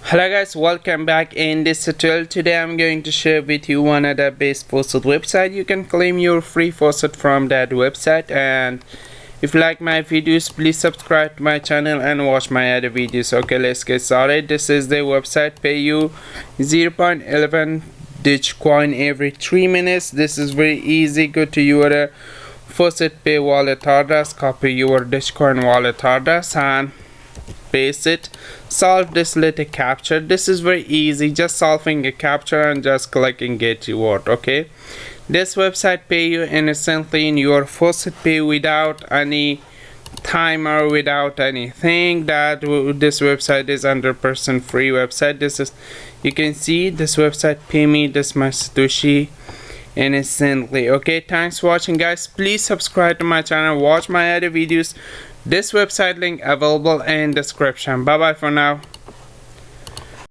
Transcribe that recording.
Hello guys, welcome back. In this tutorial today I'm going to share with you one of the best faucet website. You can claim your free faucet from that website, and if you like my videos, please subscribe to my channel and watch my other videos. Okay, let's get started. This is the website. Pay you 0.11 dogecoin every 3 minutes. This is very easy. Go to your faucet pay wallet address, copy your dogecoin wallet address and paste it. Solve this little captcha. This is very easy, just solving a captcha and just clicking get reward. Okay, this website pay you instantly in your faucet pay without any timer, without anything. That this website is 100% free website. This is, you can see this website pay me this much satoshi instantly. Okay, thanks for watching guys. Please subscribe to my channel, watch my other videos. This website link available in description. Bye bye for now.